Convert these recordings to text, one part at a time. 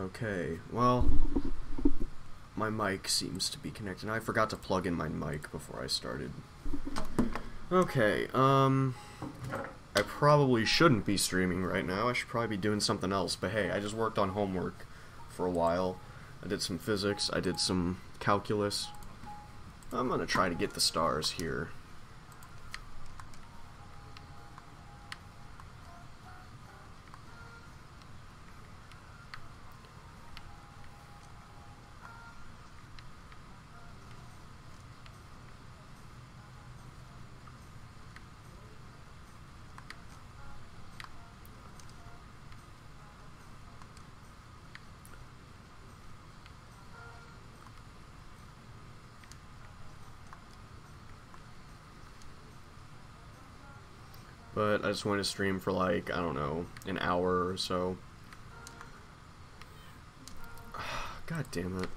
Okay, well, my mic seems to be connected. I forgot to plug in my mic before I started. Okay, I probably shouldn't be streaming right now. I should probably be doing something else, but hey, I just worked on homework for a while. I did some physics, I did some calculus. I'm gonna try to get the stars here. But I just wanted to stream for like, I don't know, an hour or so. God damn it.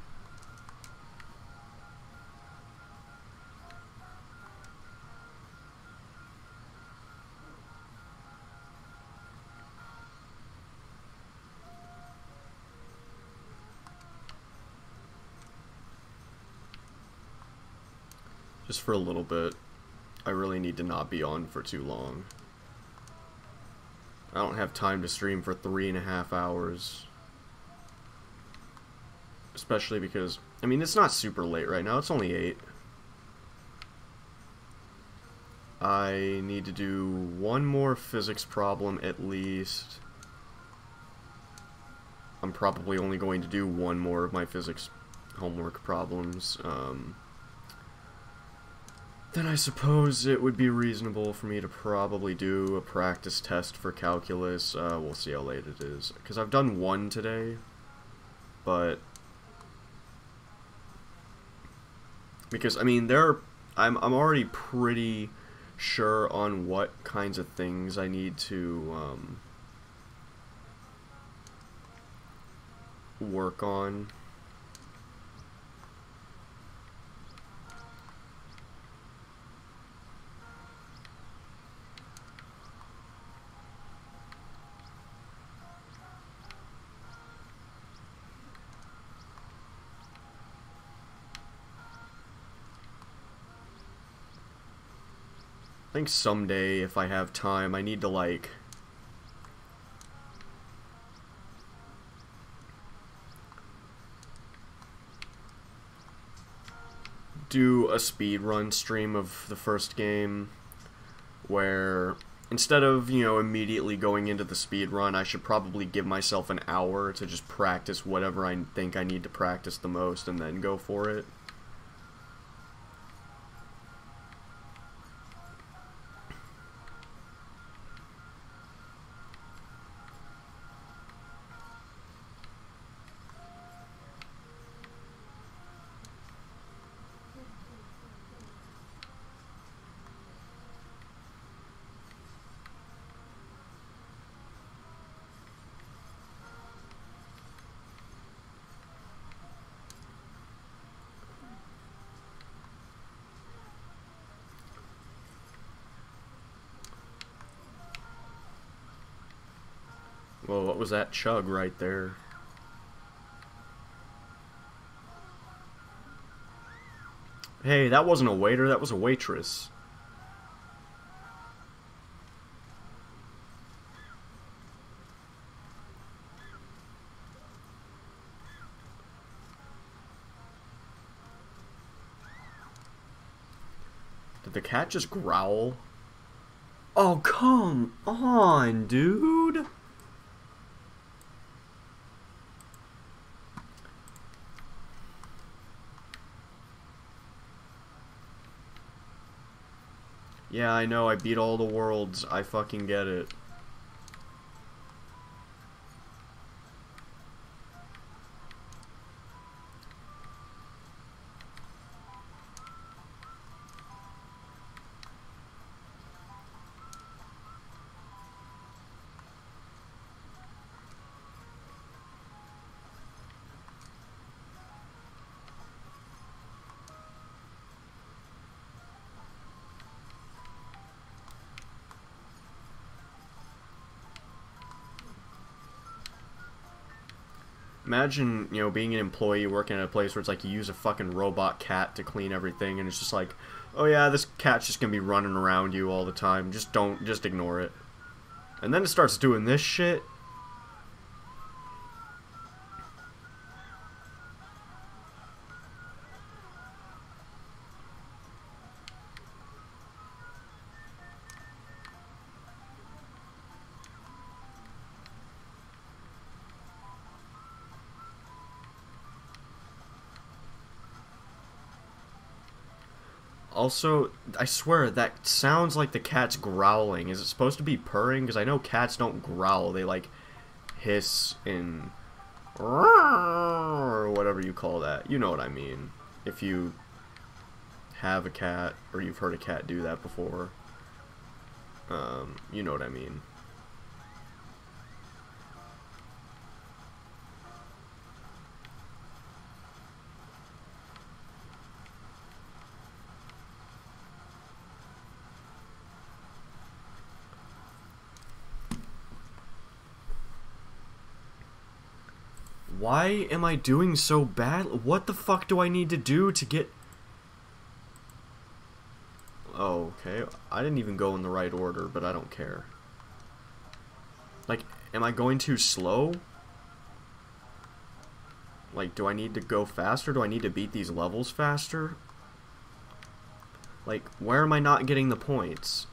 Just for a little bit. I really need to not be on for too long. I don't have time to stream for 3.5 hours. Especially because, I mean, it's not super late right now, it's only 8. I need to do one more physics problem at least. I'm probably only going to do one more of my physics homework problems. Then I suppose it would be reasonable for me to probably do a practice test for calculus. We'll see how late it is. Because I've done one today, but... Because, I mean, I'm already pretty sure on what kinds of things I need to work on. I think someday, if I have time, I need to, like... do a speedrun stream of the first game, where instead of, you know, immediately going into the speedrun, I should probably give myself an hour to just practice whatever I think I need to practice the most, and then go for it. Well, what was that chug right there? Hey, that wasn't a waiter, that was a waitress. Did the cat just growl? Oh, come on, dude! Yeah, I know, I beat all the worlds. I fucking get it. Imagine, you know, being an employee working at a place where it's like you use a fucking robot cat to clean everything, and it's just like, oh yeah, this cat's just gonna be running around you all the time. Just ignore it. And then it starts doing this shit. Also, I swear, that sounds like the cat's growling. Is it supposed to be purring? Because I know cats don't growl. They, like, hiss and... or whatever you call that. You know what I mean. If you have a cat, or you've heard a cat do that before. You know what I mean. Why am I doing so bad? What the fuck do I need to do to get... Oh, okay. I didn't even go in the right order, but I don't care. Like, am I going too slow? Like, do I need to go faster? Do I need to beat these levels faster? Like, where am I not getting the points?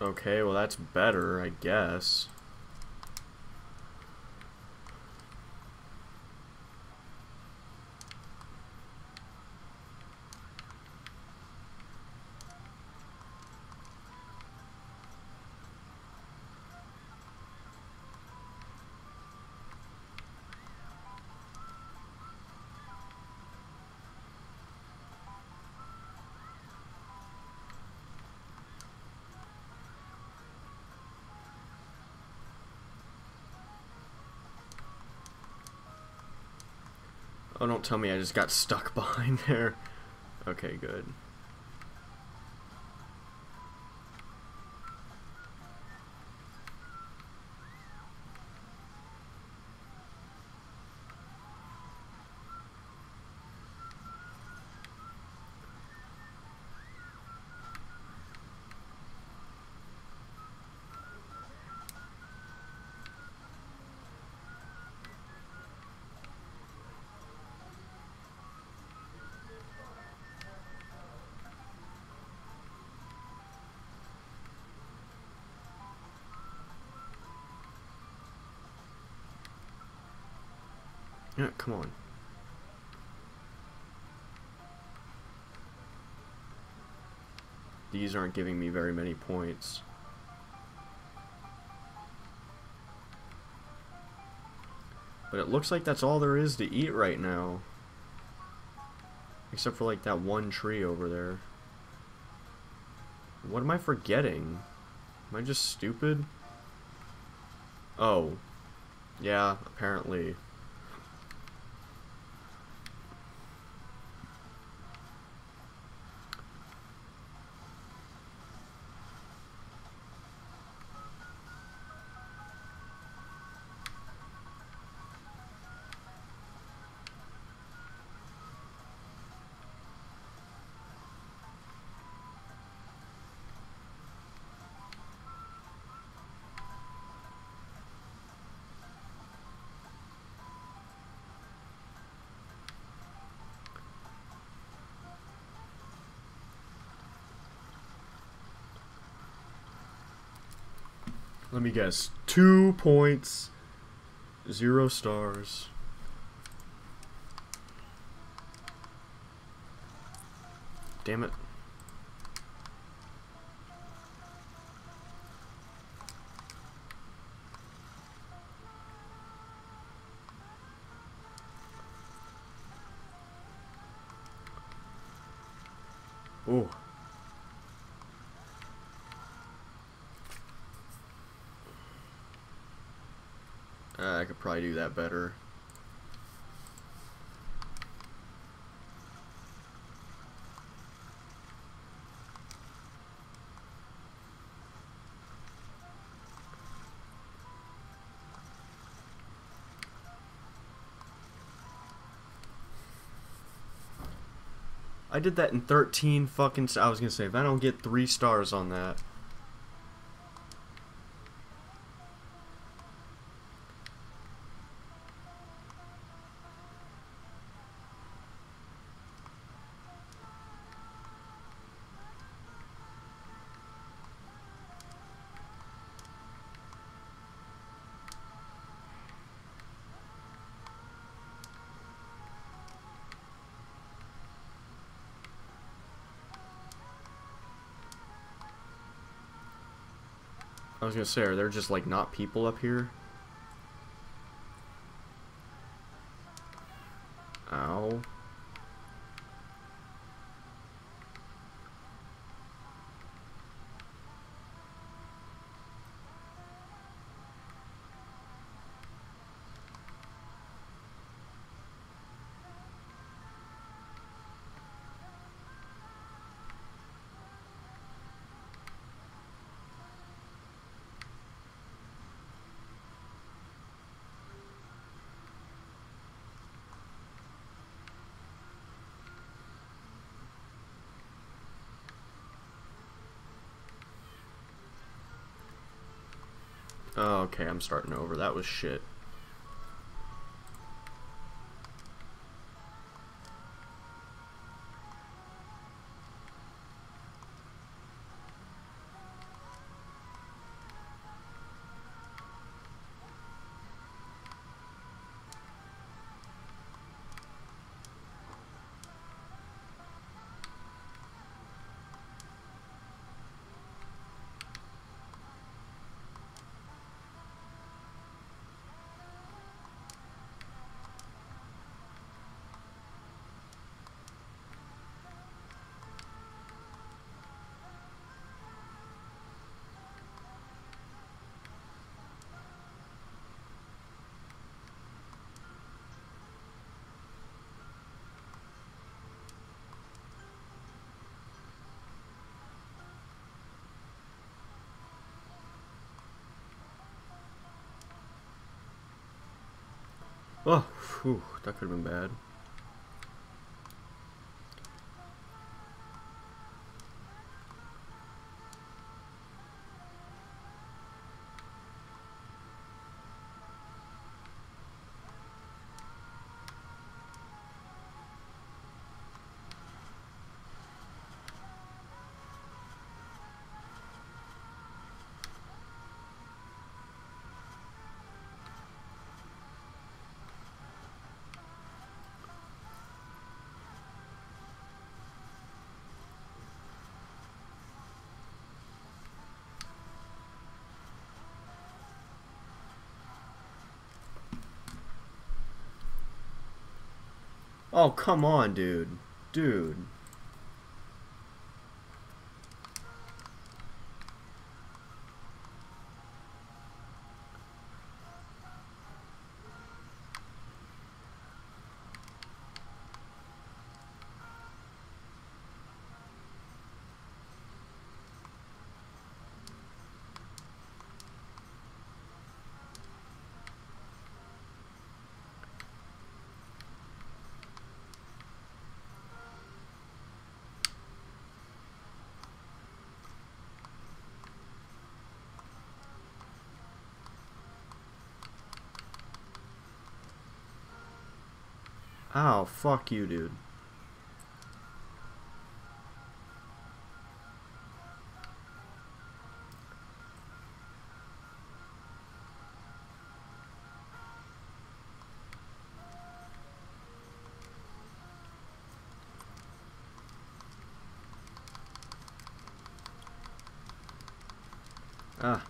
Okay, well that's better, I guess. Oh, don't tell me I just got stuck behind there. Okay, good. Yeah, come on. These aren't giving me very many points. But it looks like that's all there is to eat right now. Except for like that one tree over there. What am I forgetting? Am I just stupid? Oh. Yeah, apparently. Let me guess. 2 points. 0 stars. Damn it. Oh. I could probably do that better. I did that in 13 fucking... I was gonna say, if I don't get 3 stars on that... I was gonna say, are there just, like, not people up here? Ow. Oh, okay, I'm starting over. That was shit. Oh, whew, that could have been bad. Oh, come on, dude. Dude. Ow, fuck you, dude. Ah.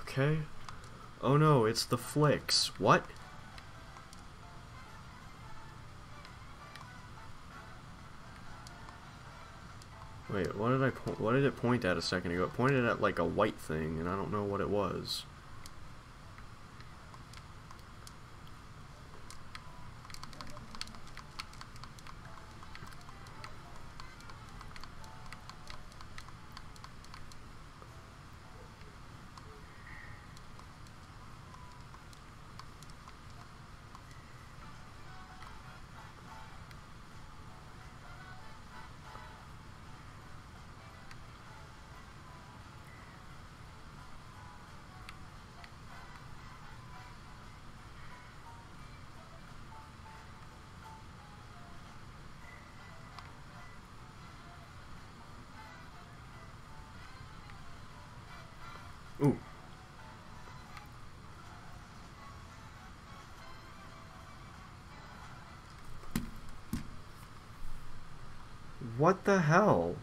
Okay. Oh no, it's the flicks. What? Wait, what did it point at a second ago? It pointed at like a white thing, and I don't know what it was. Ooh. What the hell?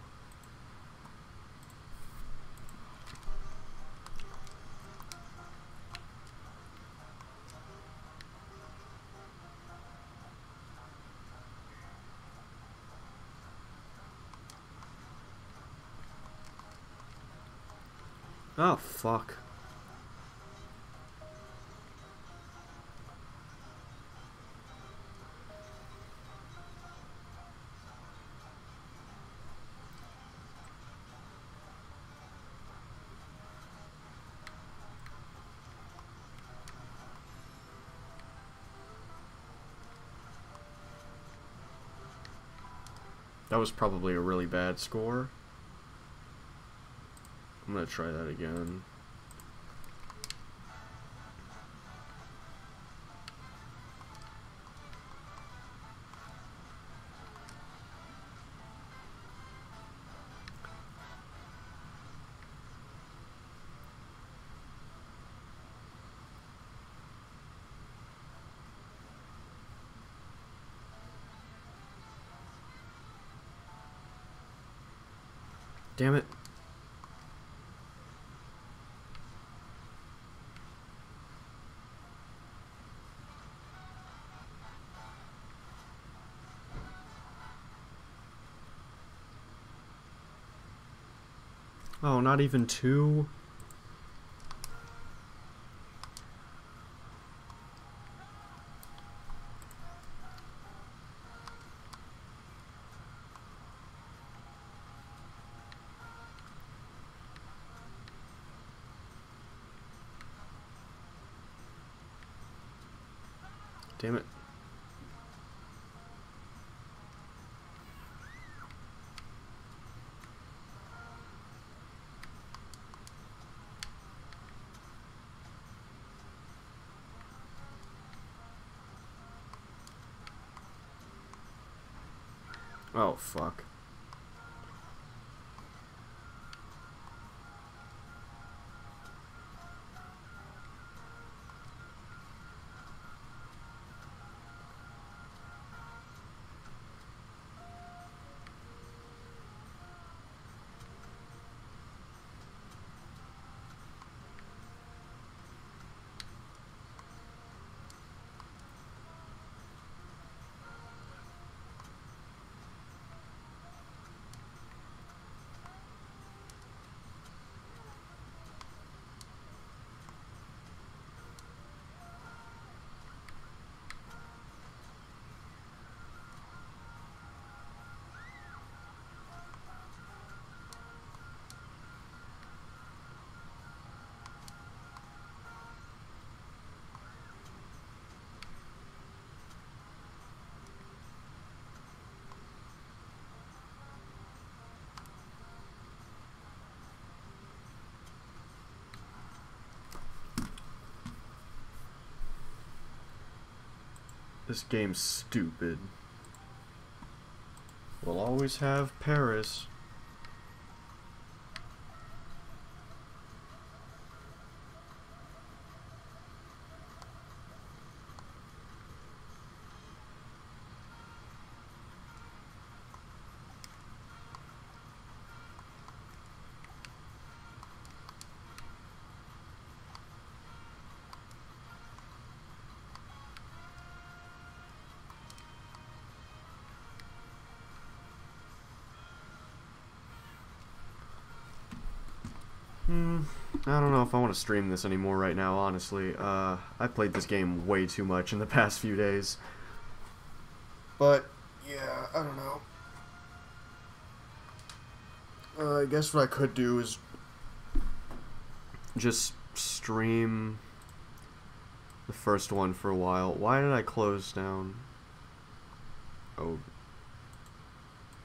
Oh, fuck. That was probably a really bad score. I'm gonna try that again. Damn it. Oh, not even two? Damn it. Oh, fuck. This game's stupid. We'll always have Paris. I don't know if I want to stream this anymore right now, honestly. I played this game way too much in the past few days. But, yeah, I don't know. I guess what I could do is just stream the first one for a while. Why did I close down? Oh,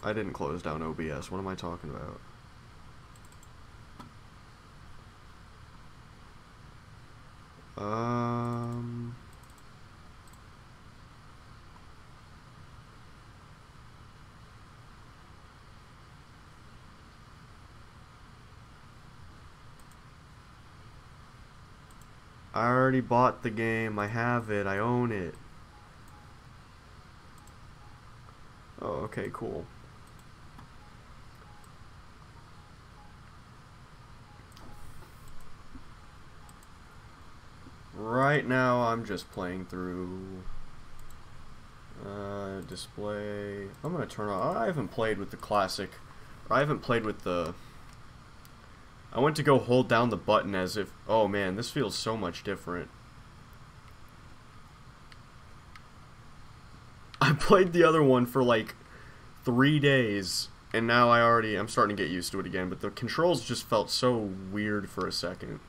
I didn't close down OBS. What am I talking about? I already bought the game. I have it. I own it. Oh, okay, cool. Right now, I'm just playing through display. I'm gonna turn on. I haven't played with the classic. I haven't played with the. I went to go hold down the button as if. Oh man, this feels so much different. I played the other one for like 3 days, and now I'm starting to get used to it again. But the controls just felt so weird for a second.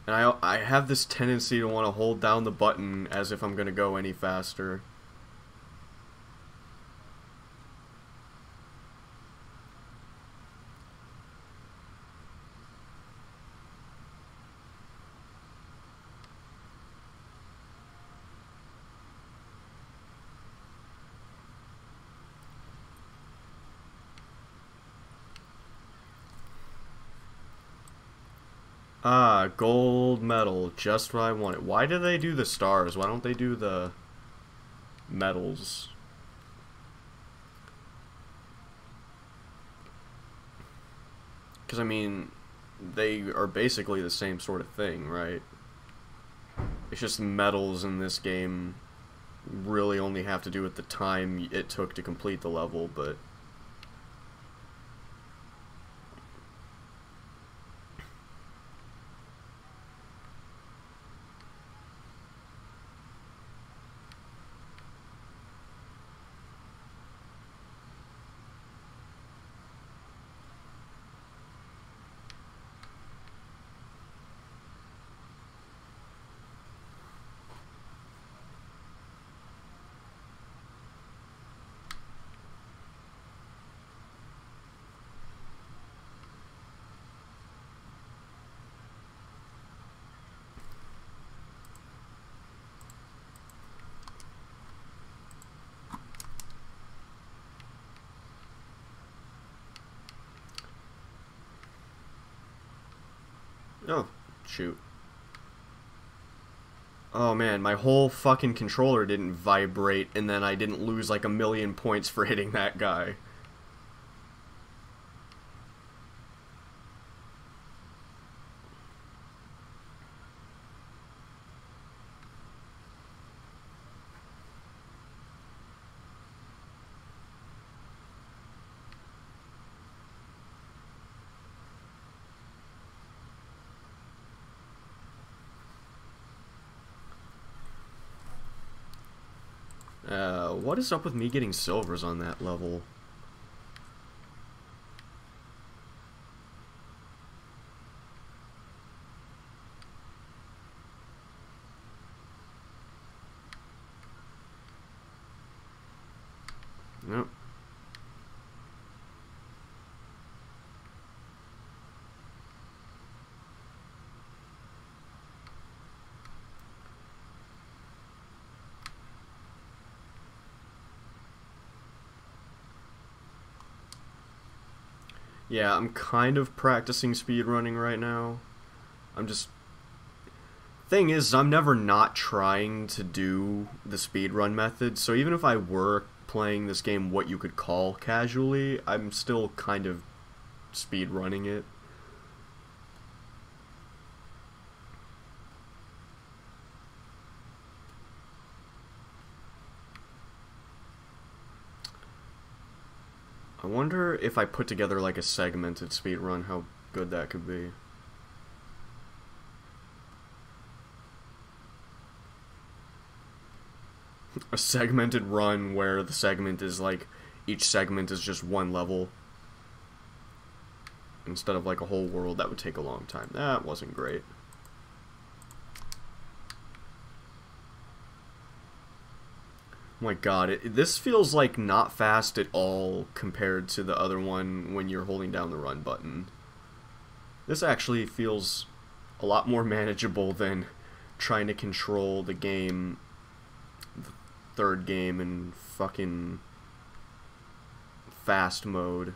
And I have this tendency to want to hold down the button as if I'm going to go any faster. Ah, gold medal, just what I wanted. Why do they do the stars? Why don't they do the medals? Because, I mean, they are basically the same sort of thing, right? It's just medals in this game really only have to do with the time it took to complete the level, but... Oh, shoot. Oh man, my whole fucking controller didn't vibrate, and then I didn't lose like 1,000,000 points for hitting that guy. What is up with me getting silvers on that level? Nope. Yeah, I'm kind of practicing speedrunning right now. I'm just... Thing is, I'm never not trying to do the speedrun method, so even if I were playing this game what you could call casually, I'm still kind of speedrunning it. I wonder if I put together like a segmented speedrun, how good that could be. A segmented run where the segment is like, each segment is just one level. Instead of like a whole world, that would take a long time. That wasn't great. Oh my god, this feels like not fast at all compared to the other one when you're holding down the run button. This actually feels a lot more manageable than trying to control the game, the third game in fucking fast mode.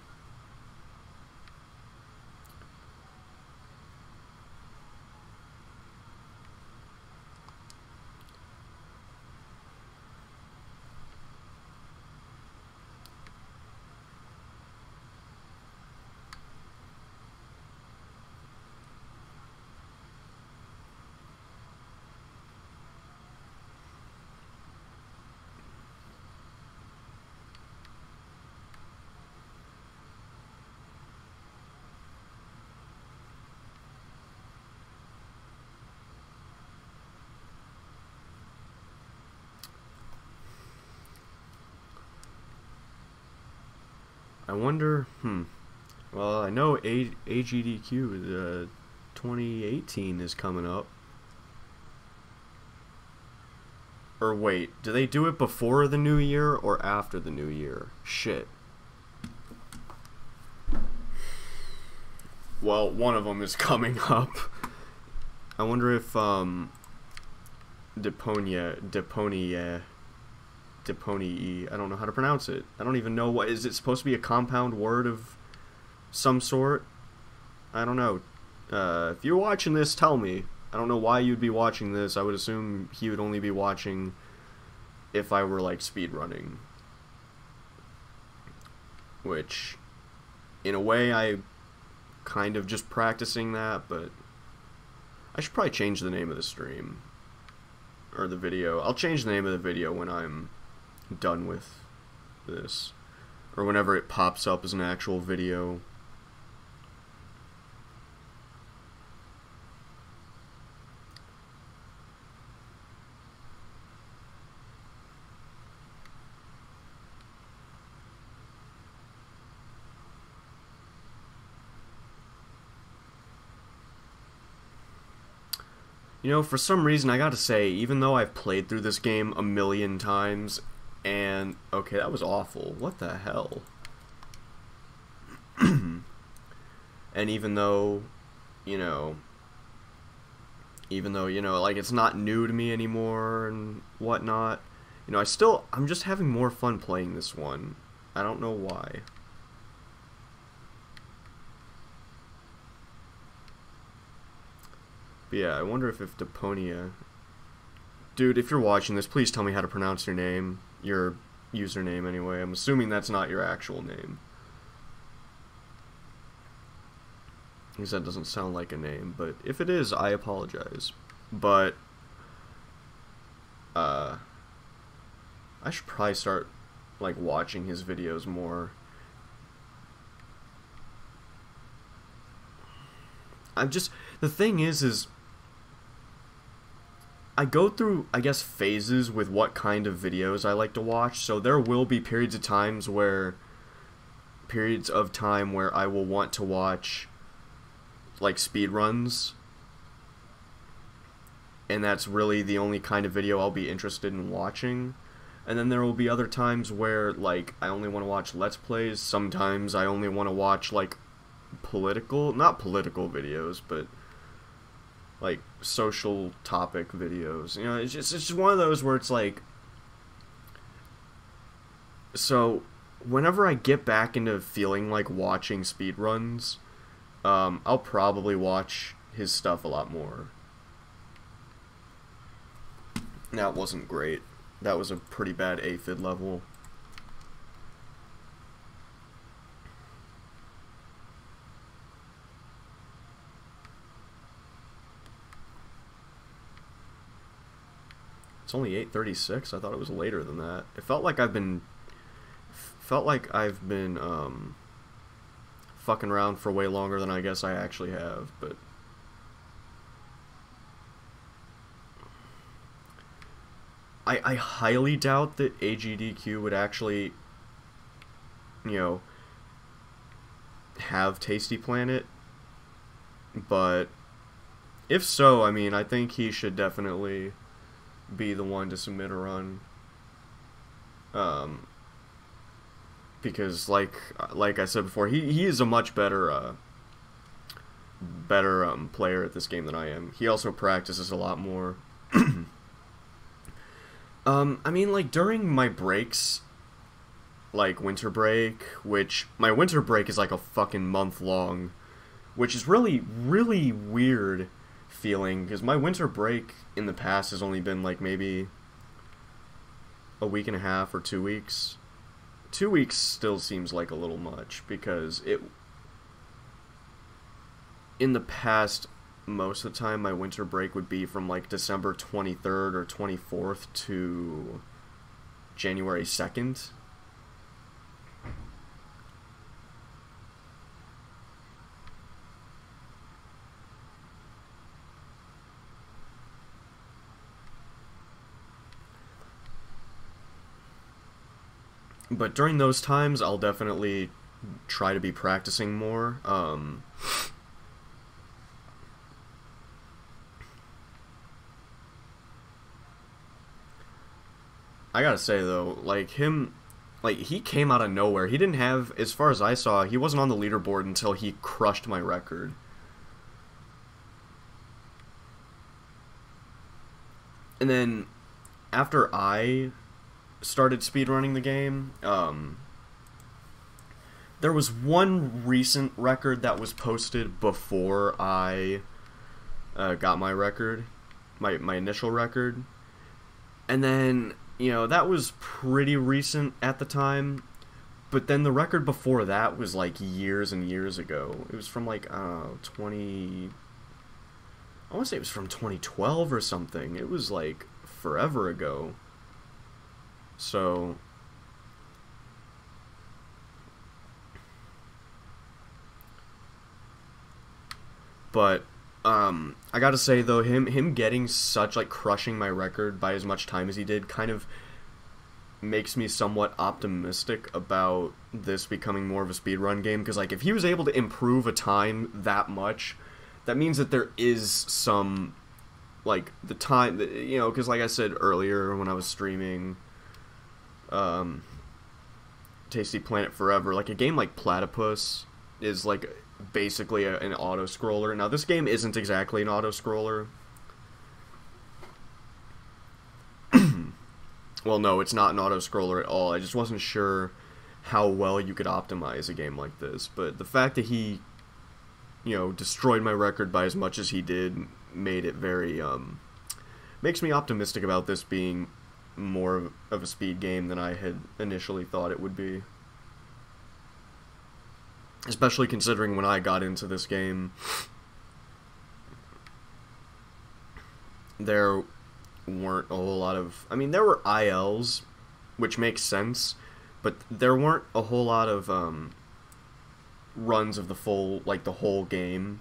I wonder, well, I know AGDQ 2018 is coming up. Or wait, do they do it before the new year or after the new year? Shit. Well, one of them is coming up. I wonder if, Deponie, I don't know how to pronounce it. I don't even know is it supposed to be a compound word of some sort? I don't know. If you're watching this, tell me. I don't know why you'd be watching this. I would assume he would only be watching if I were, like, speedrunning. Which, in a way, I kind of just practicing that, but I should probably change the name of the stream. Or the video. I'll change the name of the video when I'm done with this, or whenever it pops up as an actual video. You know, for some reason, I gotta say, even though I've played through this game a million times, and, okay, that was awful. What the hell? And even though, like, it's not new to me anymore and whatnot, I'm just having more fun playing this one. I don't know why. But yeah, I wonder if Deponia... Dude, if you're watching this, please tell me how to pronounce your name. Your username, anyway. I'm assuming that's not your actual name. Because that doesn't sound like a name, but if it is, I apologize. But, I should probably start, like, watching his videos more. The thing is I go through, I guess, phases with what kind of videos I like to watch, so there will be periods of time where I will want to watch, like, speedruns, and that's really the only kind of video I'll be interested in watching. And then there will be other times where, like, I only want to watch Let's Plays. Sometimes I only want to watch, like, not political videos, but like social topic videos. It's just one of those where it's like, so whenever I get back into feeling like watching speedruns, I'll probably watch his stuff a lot more. That wasn't great. That was a pretty bad aphid level. It's only 8:36. I thought it was later than that. It felt like I've been fucking around for way longer than I guess I actually have, but I highly doubt that AGDQ would actually, you know, have Tasty Planet, but if so, I mean, I think he should definitely be the one to submit a run. Because like I said before, he is a much better player at this game than I am. He also practices a lot more. I mean, like, during my breaks, like winter break, which my winter break is like a fucking month long, which is really, really weird feeling, because my winter break in the past has only been like maybe a week and a half or 2 weeks. 2 weeks still seems like a little much, because in the past, most of the time my winter break would be from like December 23rd or 24th to January 2nd. But during those times, I'll definitely try to be practicing more. I gotta say though, like he came out of nowhere. He didn't have, as far as I saw, he wasn't on the leaderboard until he crushed my record. And then, after I started speedrunning the game, there was one recent record that was posted before I got my record, my initial record. And then, you know, that was pretty recent at the time, but then the record before that was like years and years ago. It was from like, I want to say it was from 2012 or something. It was like forever ago. So, but I gotta say though, him getting such, like, crushing my record by as much time as he did kind of makes me somewhat optimistic about this becoming more of a speedrun game, because like if he was able to improve a time that much, that means that there is some, like, the time, you know, because like I said earlier when I was streaming Tasty Planet Forever, like a game like Platypus is like basically an auto-scroller. Now this game isn't exactly an auto-scroller. Well, no, it's not an auto-scroller at all. I just wasn't sure how well you could optimize a game like this. But the fact that he, you know, destroyed my record by as much as he did made it very, makes me optimistic about this being more of a speed game than I had initially thought it would be. Especially considering when I got into this game, there weren't a whole lot of, I mean, there were ILs, which makes sense, but there weren't a whole lot of runs of the full, like, the whole game.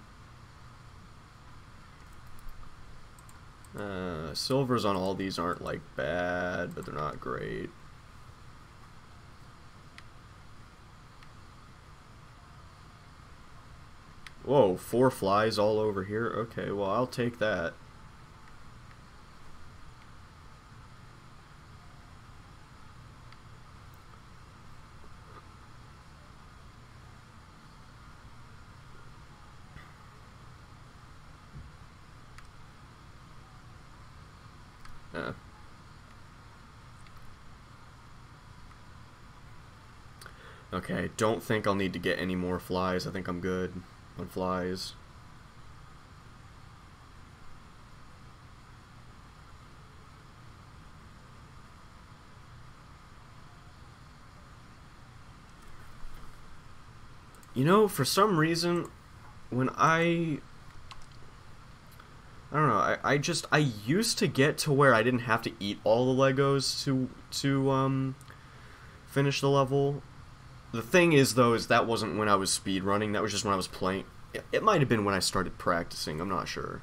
Silvers on all these aren't, like, bad, but they're not great. Whoa, 4 flies all over here? Okay, well, I'll take that. Okay, don't think I'll need to get any more flies. I think I'm good on flies. You know, for some reason, when I don't know, I used to get to where I didn't have to eat all the Legos to finish the level. The thing is, though, is that wasn't when I was speedrunning, that was just when I was playing. It might have been when I started practicing, I'm not sure.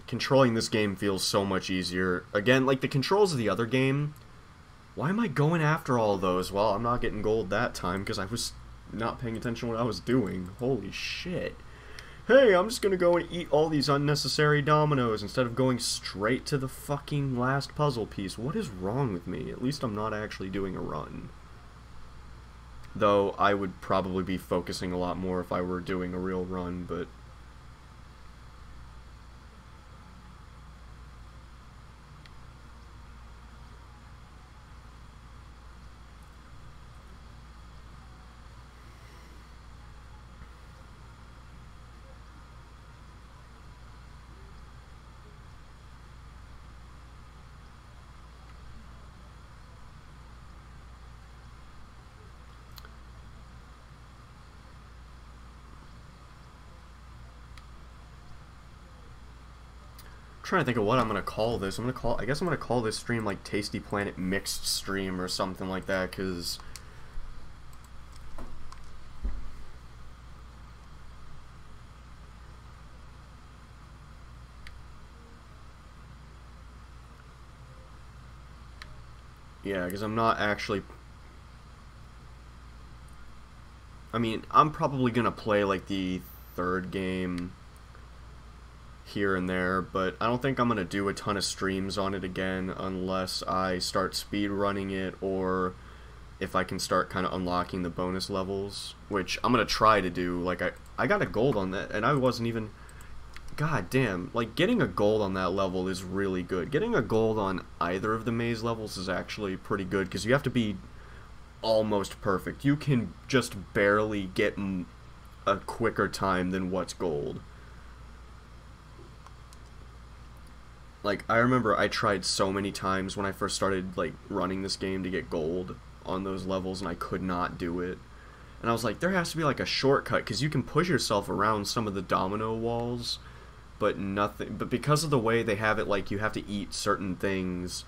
Controlling this game feels so much easier. Again, like the controls of the other game, why am I going after all those? Well, I'm not getting gold that time because I was not paying attention to what I was doing. Holy shit. Hey, I'm just gonna go and eat all these unnecessary dominoes instead of going straight to the fucking last puzzle piece. What is wrong with me? At least I'm not actually doing a run. Though I would probably be focusing a lot more if I were doing a real run, but trying to think of what I'm gonna call this. I guess I'm gonna call this stream like Tasty Planet Mixed Stream or something like that, because yeah, because I'm not actually. I mean, I'm probably gonna play like the third game here and there, but I don't think I'm gonna do a ton of streams on it again unless I start speed running it, or if I can start kind of unlocking the bonus levels, which I'm gonna try to do. Like I got a gold on that, and I wasn't even. God damn, like getting a gold on that level is really good. Getting a gold on either of the maze levels is actually pretty good because you have to be almost perfect. You can just barely get a quicker time than what's gold. Like, I remember I tried so many times when I first started, like, running this game to get gold on those levels, and I could not do it. And I was like, there has to be, like, a shortcut, because you can push yourself around some of the domino walls, but nothing. But because of the way they have it, like, you have to eat certain things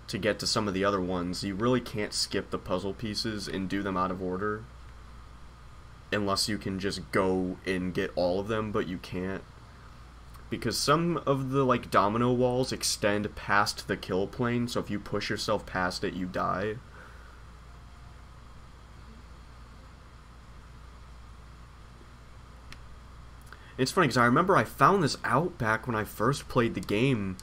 to get to some of the other ones, you really can't skip the puzzle pieces and do them out of order. Unless you can just go and get all of them, but you can't. Because some of the, like, domino walls extend past the kill plane, so if you push yourself past it, you die. It's funny, because I remember I found this out back when I first played the game.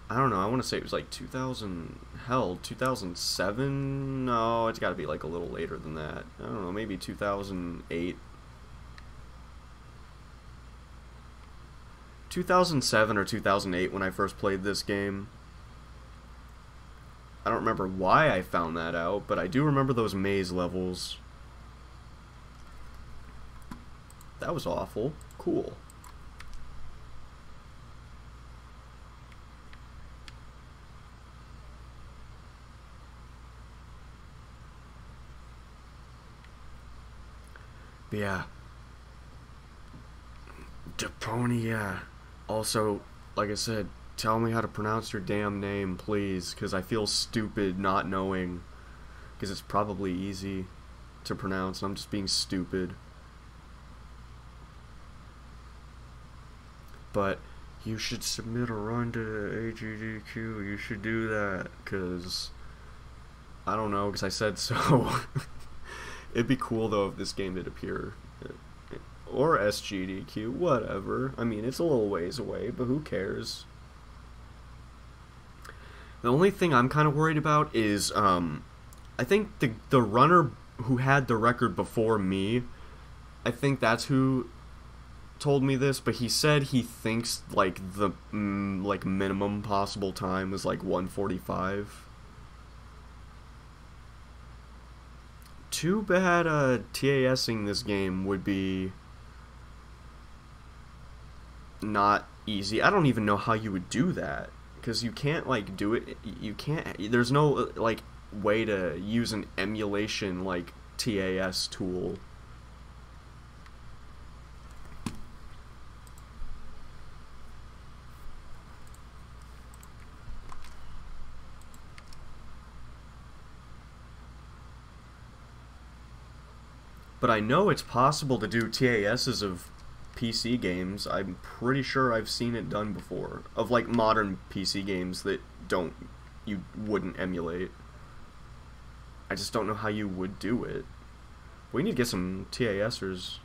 I don't know, I want to say it was like 2007? No, it's got to be like a little later than that. I don't know, maybe 2008. 2007 or 2008 when I first played this game. I don't remember why I found that out, but I do remember those maze levels. That was awful. Cool. But yeah. Deponia. Also, like I said, tell me how to pronounce your damn name, please, because I feel stupid not knowing, because it's probably easy to pronounce, and I'm just being stupid. But you should submit a run to AGDQ, you should do that, because, I don't know, because I said so. It'd be cool, though, if this game did appear. or SGDQ, whatever. I mean, it's a little ways away, but who cares? The only thing I'm kind of worried about is, I think the runner who had the record before me, I think that's who told me this, but he said he thinks, like, the, like, minimum possible time was, like, 1:45. Too bad, TASing this game would be not easy. I don't even know how you would do that, because you can't, like, do it, you can't, there's no, like, way to use an emulation, like, TAS tool. But I know it's possible to do TASs of PC games. I'm pretty sure I've seen it done before. Of, like, modern PC games that you wouldn't emulate. I just don't know how you would do it. We need to get some TASers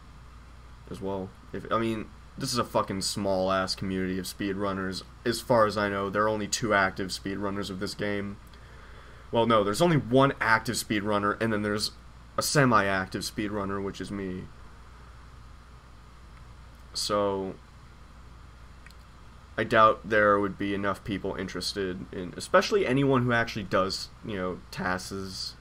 as well. I mean, this is a fucking small-ass community of speedrunners. As far as I know, there are only 2 active speedrunners of this game. Well, no, there's only 1 active speedrunner, and then there's a semi-active speedrunner, which is me. So I doubt there would be enough people interested in, especially anyone who actually does, you know, TASs.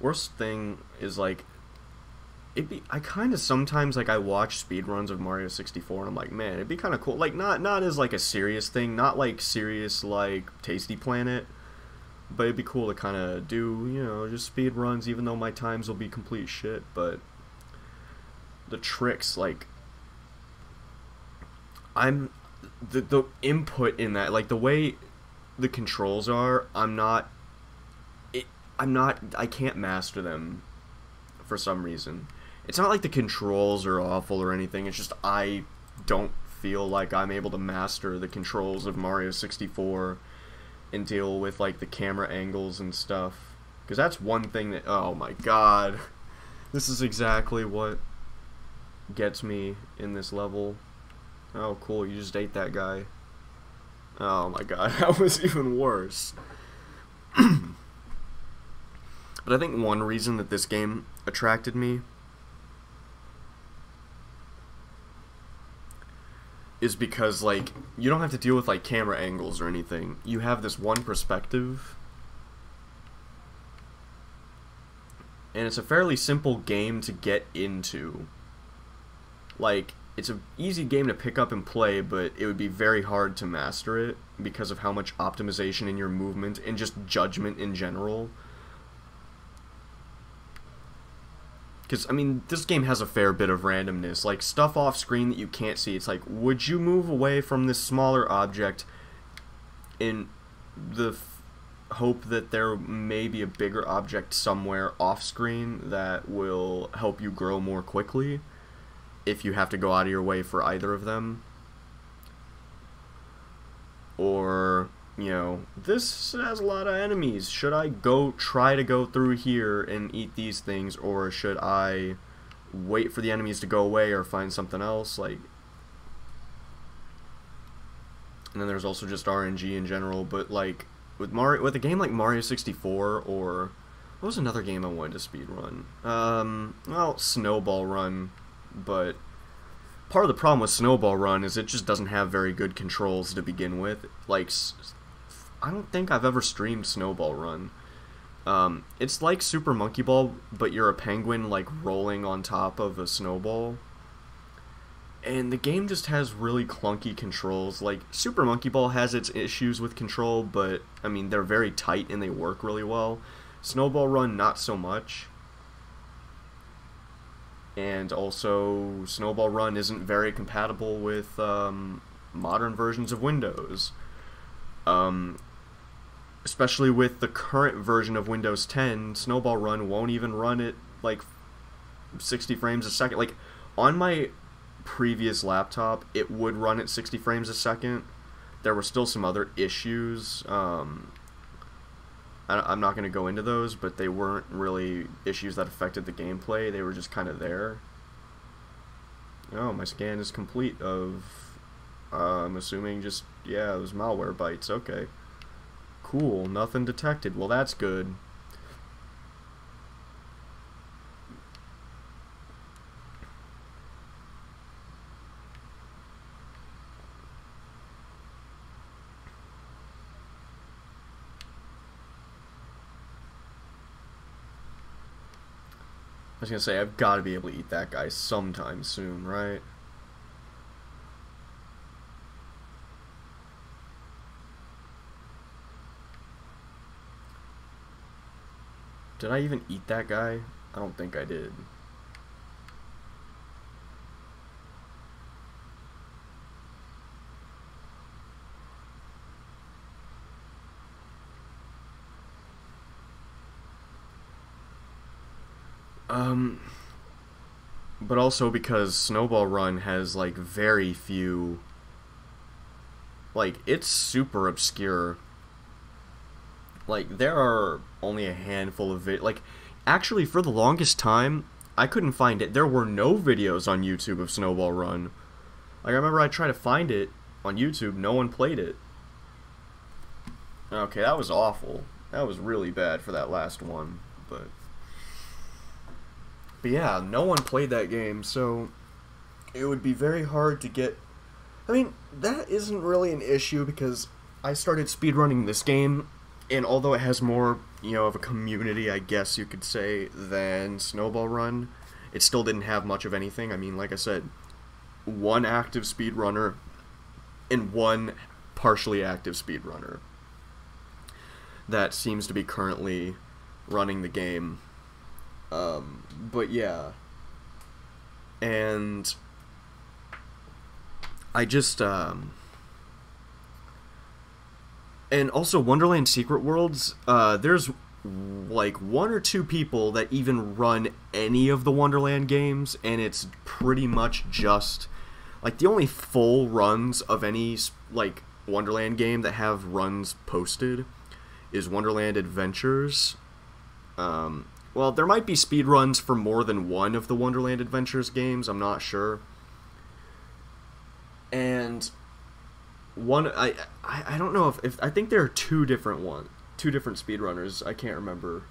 Worst thing is, like, I kind of sometimes, like, I watch speedruns of Mario 64 and I'm like, man, it'd be kind of cool, like, not as, like, a serious thing, not, like, serious, like, Tasty Planet, but it'd be cool to kind of do, you know, just speedruns, even though my times will be complete shit, but the tricks, like, the input in that, like, the way the controls are, I can't master them for some reason. It's not like the controls are awful or anything, it's just I don't feel like I'm able to master the controls of Mario 64 and deal with, like, the camera angles and stuff. Because that's one thing that, oh my god, this is exactly what gets me in this level. Oh cool, you just ate that guy. Oh my god, that was even worse. But I think one reason that this game attracted me is because, like, you don't have to deal with, like, camera angles or anything. You have this one perspective, and it's a fairly simple game to get into. Like, it's an easy game to pick up and play, but it would be very hard to master it because of how much optimization in your movement and just judgment in general. Because, I mean, this game has a fair bit of randomness. Like, stuff off screen that you can't see. It's like, would you move away from this smaller object in the hope that there may be a bigger object somewhere off screen that will help you grow more quickly if you have to go out of your way for either of them? Or, you know, this has a lot of enemies. Should I try to go through here and eat these things, or should I wait for the enemies to go away or find something else? Like, and then there's also just RNG in general. But, like, with a game like Mario 64, or what was another game I wanted to speedrun? Well, Snowball Run. But part of the problem with Snowball Run is it just doesn't have very good controls to begin with. Like, I don't think I've ever streamed Snowball Run. It's like Super Monkey Ball, but you're a penguin, like, rolling on top of a snowball. And the game just has really clunky controls. Like, Super Monkey Ball has its issues with control, but, I mean, they're very tight and they work really well. Snowball Run, not so much. And also, Snowball Run isn't very compatible with modern versions of Windows. Especially with the current version of Windows 10, Snowball Run won't even run at, like, 60 frames a second. Like, on my previous laptop, it would run at 60 frames a second, there were still some other issues. I'm not going to go into those, but they weren't really issues that affected the gameplay. They were just kind of there. Oh, my scan is complete of, I'm assuming just, yeah, those malware bytes. Okay. Cool, nothing detected. Well, that's good. I was gonna say, I've got to be able to eat that guy sometime soon, right? Did I even eat that guy? I don't think I did. But also because Snowball Run has, like, very few... Like, it's super obscure. Like, there are only a handful of like, actually, for the longest time, I couldn't find it. There were no videos on YouTube of Snowball Run. Like, I remember I tried to find it on YouTube, no one played it. Okay, that was awful. That was really bad for that last one, but yeah, no one played that game, so it would be very hard to get... I mean, that isn't really an issue because I started speedrunning this game, and although it has more, you know, of a community, I guess you could say, than Snowball Run, it still didn't have much of anything. I mean, like I said, one active speedrunner and one partially active speedrunner that seems to be currently running the game. But yeah, and I just, and also Wonderland Secret Worlds, there's like one or two people that even run any of the Wonderland games, and it's pretty much just, like, the only full runs of any, like, Wonderland game that have runs posted is Wonderland Adventures. Well, there might be speedruns for more than one of the Wonderland Adventures games, I'm not sure. And one, I don't know if I think there are two different speedrunners, I can't remember.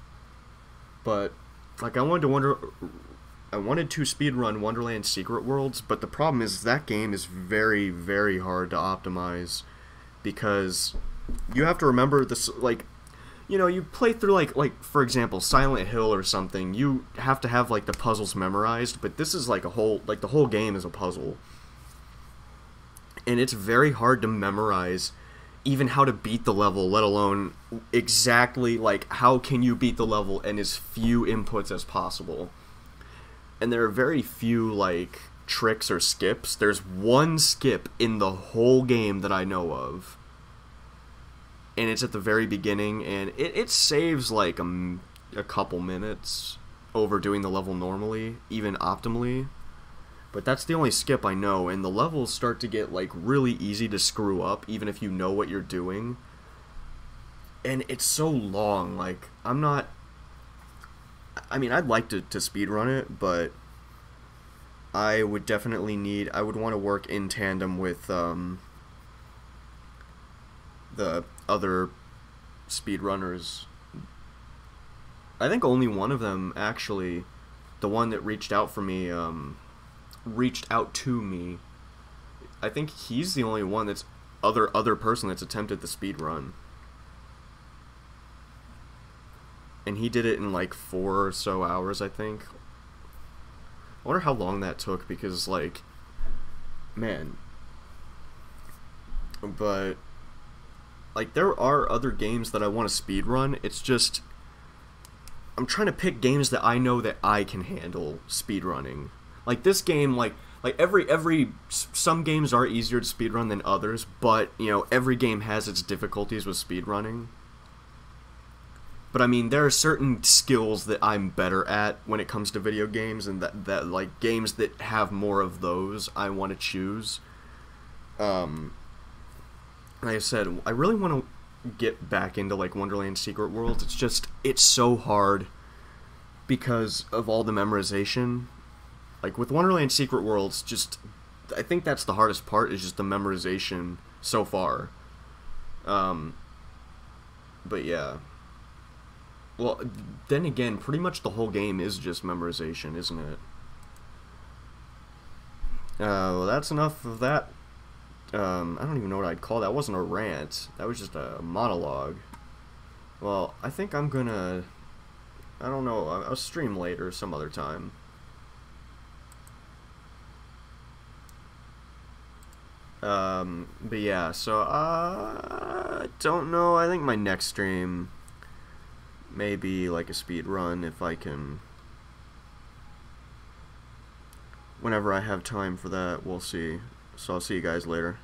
But, like, I wanted to speedrun Wonderland Secret Worlds, but the problem is that game is very, very hard to optimize, because you have to remember this, like, you know, you play through, like for example, Silent Hill or something, you have to have, like, the puzzles memorized, but this is, like, the whole game is a puzzle. And it's very hard to memorize even how to beat the level, let alone exactly, like, how can you beat the level in as few inputs as possible. And there are very few, like, tricks or skips. There's one skip in the whole game that I know of, and it's at the very beginning, and it saves, like, a couple minutes over doing the level normally, even optimally. But that's the only skip I know, and the levels start to get, like, really easy to screw up, even if you know what you're doing. And it's so long, like, I mean, I'd like to speedrun it, but I would definitely I would want to work in tandem with, the other speedrunners. I think only one of them, actually, the one that reached out to me, I think he's the only one that's other person that's attempted the speedrun. And he did it in, like, 4 or so hours, I think. I wonder how long that took, because, like, man. But, like, there are other games that I want to speedrun. It's just, I'm trying to pick games that I know that I can handle speedrunning. Like, this game, like some games are easier to speedrun than others, but, you know, every game has its difficulties with speedrunning. But, I mean, there are certain skills that I'm better at when it comes to video games, and that like, games that have more of those I want to choose. like I said, I really want to get back into like Wonderland Secret Worlds. It's so hard because of all the memorization. Like with Wonderland Secret Worlds, I think that's the hardest part, is just the memorization so far. But yeah. Well, then again, pretty much the whole game is just memorization, isn't it? Well, that's enough of that. I don't even know what I'd call that. That wasn't a rant. That was just a monologue. Well, I think I'm gonna... I don't know. I'll stream later some other time. But yeah, so, I don't know. I think my next stream may be like a speed run if I can... Whenever I have time for that, we'll see. So I'll see you guys later.